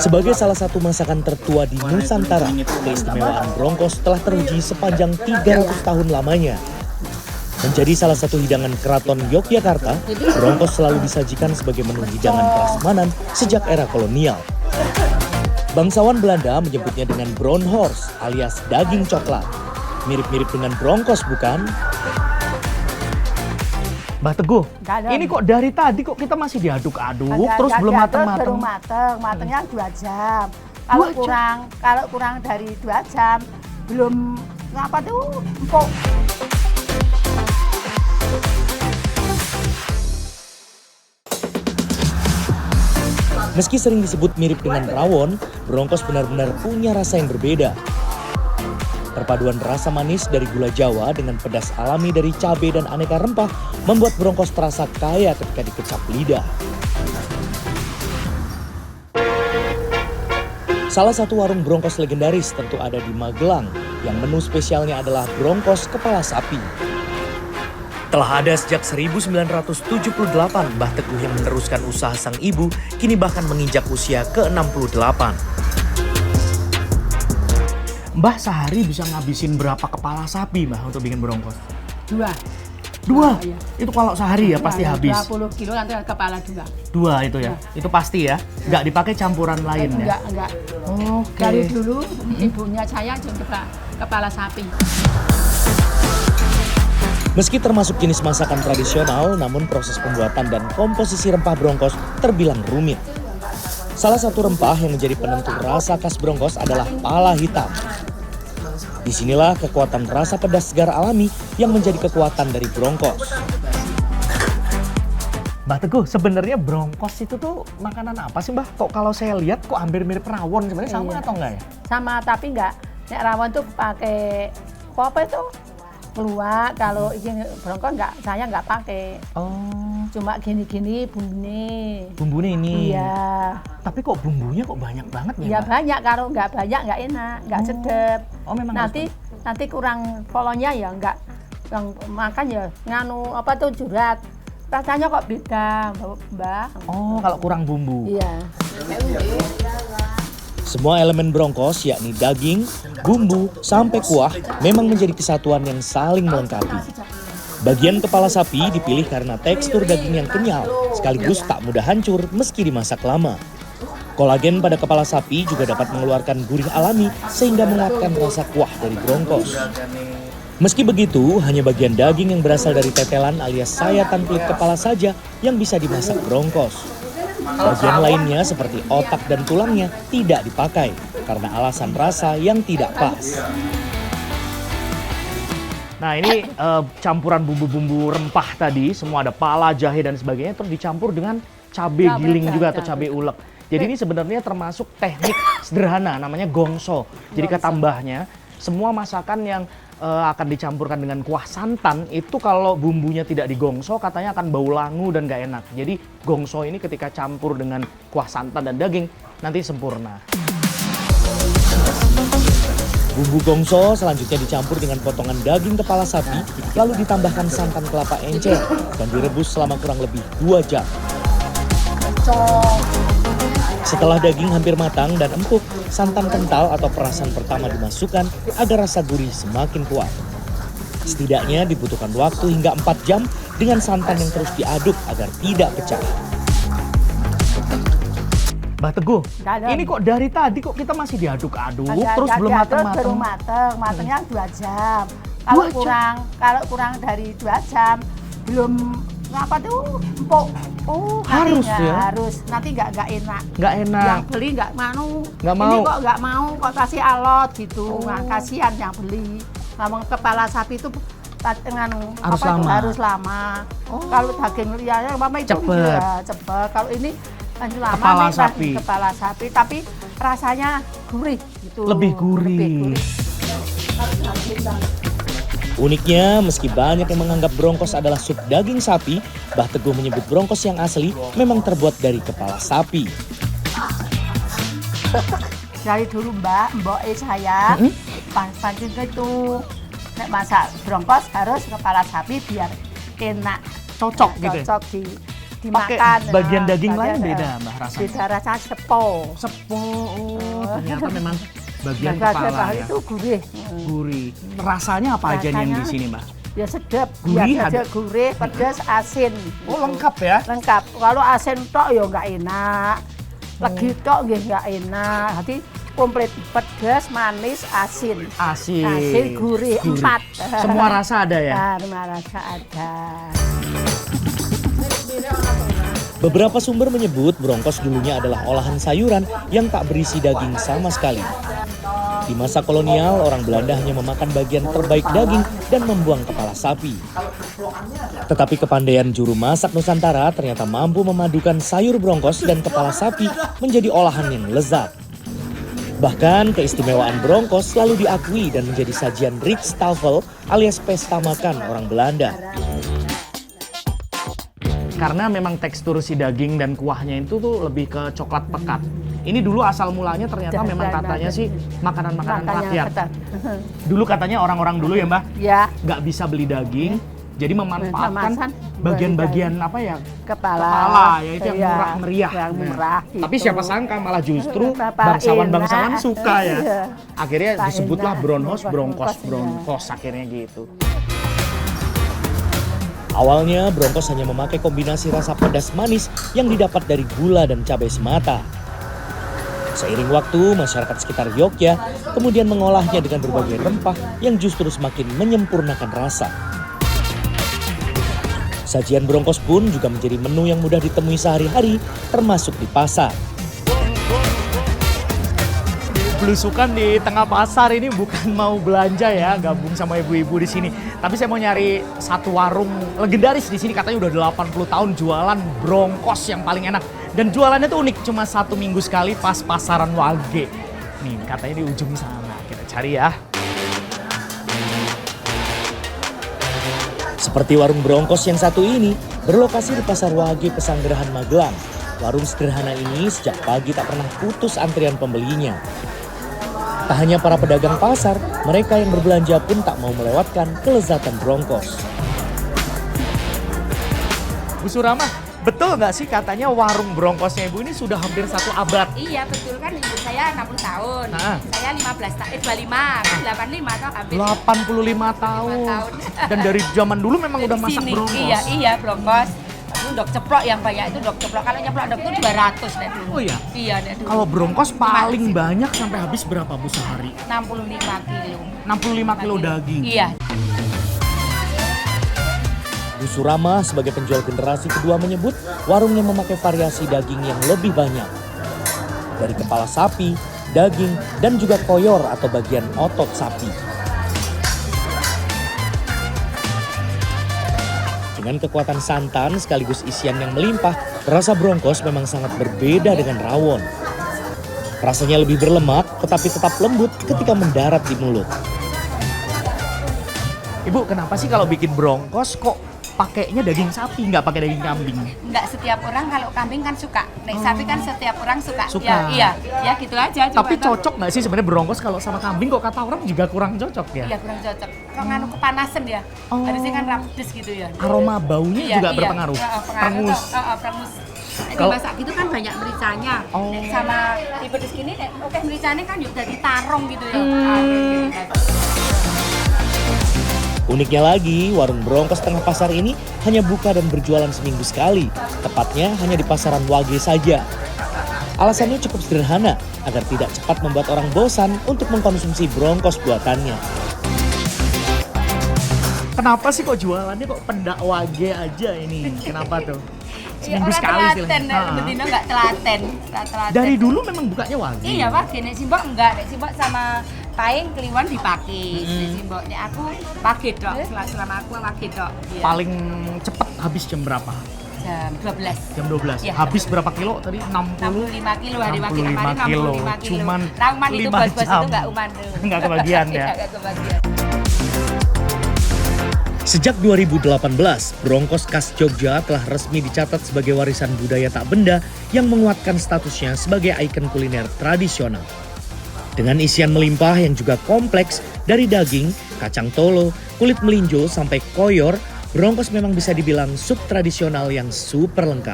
Sebagai salah satu masakan tertua di Nusantara, keistimewaan bronkos telah teruji sepanjang 300 tahun lamanya. Menjadi salah satu hidangan keraton Yogyakarta, bronkos selalu disajikan sebagai menu hidangan prasmanan sejak era kolonial. Bangsawan Belanda menyebutnya dengan brownhorst alias daging coklat. Mirip-mirip dengan bronkos, bukan? Mbak Teguh, ini kok dari tadi kok kita masih diaduk-aduk, terus belum mateng-mateng? Belum mateng, matengnya 2 jam. Kalau kurang dari 2 jam, belum apa tuh empuk. Meski sering disebut mirip dengan rawon, bronkos benar-benar punya rasa yang berbeda. Perpaduan rasa manis dari gula Jawa dengan pedas alami dari cabai dan aneka rempah membuat bronkos terasa kaya ketika dikecap lidah. Salah satu warung bronkos legendaris tentu ada di Magelang, yang menu spesialnya adalah bronkos kepala sapi. Telah ada sejak 1978, Mbah Teguh yang meneruskan usaha sang ibu kini bahkan menginjak usia ke-68. Mbah sehari bisa ngabisin berapa kepala sapi, Mbah, untuk bikin bronkos? 2. Iya. Itu kalau sehari ya pasti habis. 20 kilo nanti kepala 2. 2 itu ya? Itu pasti ya? Nggak dipakai campuran lain ya? Enggak. Oke. Dari dulu ibunya saya coba kepala sapi. Meski termasuk jenis masakan tradisional, namun proses pembuatan dan komposisi rempah bronkos terbilang rumit. Salah satu rempah yang menjadi penentu rasa khas bronkos adalah pala hitam. Disinilah kekuatan rasa pedas segar alami yang menjadi kekuatan dari bronkos. Mbah Teguh, sebenarnya bronkos itu tuh makanan apa sih, Mbah? Kok kalau saya lihat kok hampir mirip rawon, sebenarnya sama atau enggak ya? Sama, tapi enggak. Nek rawon tuh pakai apa itu? Keluak. Kalau ini bronkos enggak, saya enggak pakai. Oh, Cuma gini-gini bumbunya. bumbunya ini. Iya. Tapi kok bumbunya kok banyak banget ya, Iya Mbah? banyak, kalau enggak banyak enggak enak, enggak sedap. Oh, memang Nanti kurang polonya ya enggak, yang makan ya nganu apa tuh jurat. Rasanya kok beda, Mbak. Oh, kalau kurang bumbu. Iya. Semua elemen bronkos yakni daging, bumbu, sampai kuah memang menjadi kesatuan yang saling melengkapi. Bagian kepala sapi dipilih karena tekstur daging yang kenyal, sekaligus tak mudah hancur meski dimasak lama. Kolagen pada kepala sapi juga dapat mengeluarkan gurih alami sehingga menguatkan rasa kuah dari bronkos. Meski begitu, hanya bagian daging yang berasal dari tetelan alias sayatan kulit kepala saja yang bisa dimasak bronkos. Bagian lainnya seperti otak dan tulangnya tidak dipakai karena alasan rasa yang tidak pas. Nah, ini campuran bumbu-bumbu rempah tadi, semua ada pala, jahe dan sebagainya, terus dicampur dengan cabai giling juga atau cabai ulek. Jadi ini sebenarnya termasuk teknik sederhana, namanya gongso. Jadi ketambahnya, semua masakan yang akan dicampurkan dengan kuah santan, itu kalau bumbunya tidak digongso katanya akan bau langu dan gak enak. Jadi gongso ini ketika campur dengan kuah santan dan daging, nanti sempurna. Bumbu gongso selanjutnya dicampur dengan potongan daging kepala sapi, lalu ditambahkan santan kelapa encer dan direbus selama kurang lebih 2 jam. Setelah daging hampir matang dan empuk, santan kental atau perasan pertama dimasukkan agar rasa gurih semakin kuat. Setidaknya dibutuhkan waktu hingga 4 jam dengan santan yang terus diaduk agar tidak pecah. Mbah Teguh, ini kok dari tadi kok kita masih diaduk-aduk, terus belum mateng-mateng? Belum mateng, matengnya 2 jam. Kalau kurang dari 2 jam, belum apa tuh empuk. Oh, harus ya? Harus, nanti nggak enak. Nggak enak. Yang beli nggak mau. Nggak mau. Ini kok nggak mau, kok kasih alot gitu. Nah, kasihan yang beli. Ngomong kepala sapi itu harus lama. Kalau daging liarnya itu cepet. ya cepet. Kalau ini lama kepala sapi, tapi rasanya gurih gitu. Lebih gurih. Uniknya, meski banyak yang menganggap bronkos adalah sup daging sapi, Mbah Teguh menyebut bronkos yang asli memang terbuat dari kepala sapi. Dari dulu mbok saya, pancing itu nek masak bronkos harus kepala sapi biar enak. Cocok gitu ya? Cocok di dimakan. bagian daging lain bagian, beda Mbak rasanya? Beda rasanya sepo. Sepo, ternyata memang bagian kepala ya. Itu gurih. Gurih. Rasanya apa aja nih yang di Rasanya- sini Mbak? Ya sedap, Gurih biasa ada? aja gurih, pedas, asin. Oh lengkap ya? Lengkap. Kalau asin tok ya nggak enak. Legi tok nggih nggak enak. Jadi komplit pedas, manis, asin. Asin. Asin, gurih, 4. Semua rasa ada ya? Nah, semua rasa ada. Beberapa sumber menyebut brongkos dulunya adalah olahan sayuran yang tak berisi daging sama sekali. Di masa kolonial, orang Belanda hanya memakan bagian terbaik daging dan membuang kepala sapi. Tetapi kepandaian juru masak Nusantara ternyata mampu memadukan sayur brongkos dan kepala sapi menjadi olahan yang lezat. Bahkan keistimewaan brongkos selalu diakui dan menjadi sajian Rijsttafel alias pesta makan orang Belanda. Karena memang tekstur si daging dan kuahnya itu tuh lebih ke coklat pekat. Ini dulu asal mulanya ternyata memang katanya sih makanan-makanan rakyat. ketat. Dulu katanya orang-orang dulu ya Mbak, Ya, nggak bisa beli daging, jadi memanfaatkan Memanfaatkan bagian-bagian apa ya? kepala. Ya itu yang Iya, murah meriah. yang Nah, murah gitu. Tapi siapa sangka malah justru Bapak bangsawan-bangsawan enak. suka ya. Iya. Akhirnya Pak disebutlah enak. bronhos, Bronkos, bronkos akhirnya gitu. Awalnya brongkos hanya memakai kombinasi rasa pedas manis yang didapat dari gula dan cabai semata. Seiring waktu, masyarakat sekitar Yogyakarta kemudian mengolahnya dengan berbagai rempah yang justru semakin menyempurnakan rasa. Sajian brongkos pun juga menjadi menu yang mudah ditemui sehari-hari, termasuk di pasar. Belusukan di tengah pasar ini bukan mau belanja ya, gabung sama ibu-ibu di sini. Tapi saya mau nyari satu warung legendaris di sini, katanya udah 80 tahun jualan brongkos yang paling enak. Dan jualannya tuh unik, cuma 1 minggu sekali pas pasaran Wage. Nih katanya di ujung sana, kita cari ya. Seperti warung brongkos yang satu ini, berlokasi di Pasar Wage Pesanggerahan Magelang. Warung sederhana ini sejak pagi tak pernah putus antrian pembelinya. Tak hanya para pedagang pasar, mereka yang berbelanja pun tak mau melewatkan kelezatan brongkos. Bu Surama, betul nggak sih katanya warung brongkosnya ibu ini sudah hampir 1 abad? Iya betul kan ibu saya 60 tahun. Nah. Saya 15 tahun, 25, kan 85 atau hampir 85 tahun. tahun. Dan dari zaman dulu memang udah Di masak sini. brongkos. Iya brongkos. Dok ceplok yang banyak itu dok ceplok. Kalau nyeplok dok itu 200 deh dulu. Oh iya? Iya deh dulu. Kalau brongkos paling banyak sampai habis berapa Bu sehari? 65 kilo. 65 kilo daging. Iya. Bu Surama sebagai penjual generasi kedua menyebut warungnya memakai variasi daging yang lebih banyak. Dari kepala sapi, daging, dan juga koyor atau bagian otot sapi. Dengan kekuatan santan sekaligus isian yang melimpah, rasa brongkos memang sangat berbeda dengan rawon. Rasanya lebih berlemak tetapi tetap lembut ketika mendarat di mulut. Ibu, kenapa sih kalau bikin brongkos kok pakainya daging sapi, nggak pakai daging kambing? Enggak setiap orang, kalau kambing kan suka. Nek sapi kan setiap orang suka. Suka. Ya, iya gitu aja. Cuma Tapi cocok nggak sih sebenarnya brongkos kalau sama kambing? Kok kata orang juga kurang cocok ya? Iya kurang cocok. Kalau nganu kepanasan ya. Oh. Harusnya kan pedes gitu ya. Aroma baunya juga berpengaruh. Pengaruh. Perengus. Perengus. Kalau- Dimasak gitu kan banyak mericanya. Oh. Nek sama di pedes gini, nek oke mericanya kan juga ditarong gitu ya. Uniknya lagi, warung brongkos tengah pasar ini hanya buka dan berjualan seminggu sekali. Tepatnya hanya di pasaran Wage saja. Alasannya cukup sederhana, agar tidak cepat membuat orang bosan untuk mengkonsumsi brongkos buatannya. Kenapa sih kok jualannya kok pendak Wage aja ini? Kenapa tuh? Ya, Seminggu orang sekali telaten, istilahnya. nek betina enggak telaten. Nggak telaten. Dari dulu memang bukanya Wage. Iya Pak, nek simbok enggak, nek simbok sama paling kliwon dipakai. Nek simbok nek aku pakai dok, selama aku pakai dok. Iya. Paling cepet habis jam berapa? Jam 12. Jam 12. Iya, Habis jam berapa kilo tadi? 60? 65 kilo hari wakil 65 kemarin kilo. 65 kilo. Cuman Rauman itu 5 bos-bos jam. itu enggak uman tuh. Nggak kebagian ya? Nggak kebagian. Sejak 2018, brongkos khas Jogja telah resmi dicatat sebagai warisan budaya tak benda yang menguatkan statusnya sebagai ikon kuliner tradisional. Dengan isian melimpah yang juga kompleks dari daging, kacang tolo, kulit melinjo sampai koyor, brongkos memang bisa dibilang sup tradisional yang super lengkap.